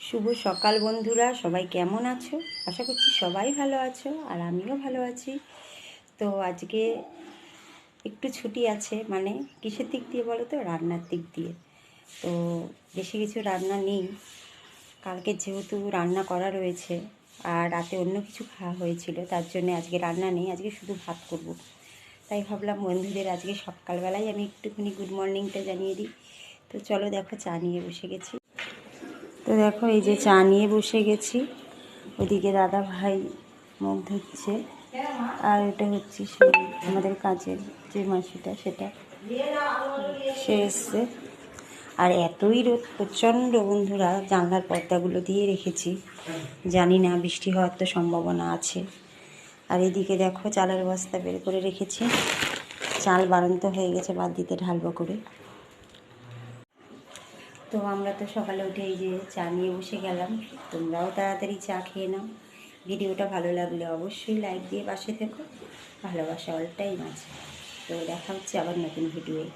শুভ সকাল বন্ধুরা, সবাই কেমন আছো? আশা করছি সবাই ভালো আছো, আর আমিও ভালো আছি। তো আজকে একটু ছুটি আছে, মানে কিসের দিক দিয়ে বলো তো? রান্নার দিক দিয়ে। তো বেশি কিছু রান্না নেই, কালকে যেহেতু রান্না করা রয়েছে আর রাতে অন্য কিছু খাওয়া হয়েছিল, তার জন্য আজকে রান্না নেই, আজকে শুধু ভাত করব। তাই ভাবলাম বন্ধুদের আজকে সকালবেলায় আমি একটুখানি গুড মর্নিংটা জানিয়ে দিই। তো চলো, দেখো চা নিয়ে বসে গেছি। তো দেখো, এই যে চা নিয়ে বসে গেছি, ওদিকে দাদা ভাই মুখ ধুচ্ছে, আর এটা হচ্ছে সেই আমাদের কাজের যে মাসিটা, সেটা সে এসছে। আর এতই রোদ প্রচণ্ড বন্ধুরা, জানলার পর্দাগুলো দিয়ে রেখেছি, জানি না বৃষ্টি হওয়ার তো সম্ভাবনা আছে। আর এদিকে দেখো চালের বস্তা বের করে রেখেছি, চাল বাড়ন্ত হয়ে গেছে, বাদ দিতে ঢালবো করে। তো আমরা তো সকালে উঠে এই যে চা নিয়ে বসে গেলাম, তোমরাও তাড়াতাড়ি চা খেয়ে নাও। ভিডিওটা ভালো লাগলে অবশ্যই লাইক দিয়ে পাশে থেকো, ভালোবাসা অল টাইম আছে। তো দেখা হচ্ছে আবার নতুন ভিডিওয়ে।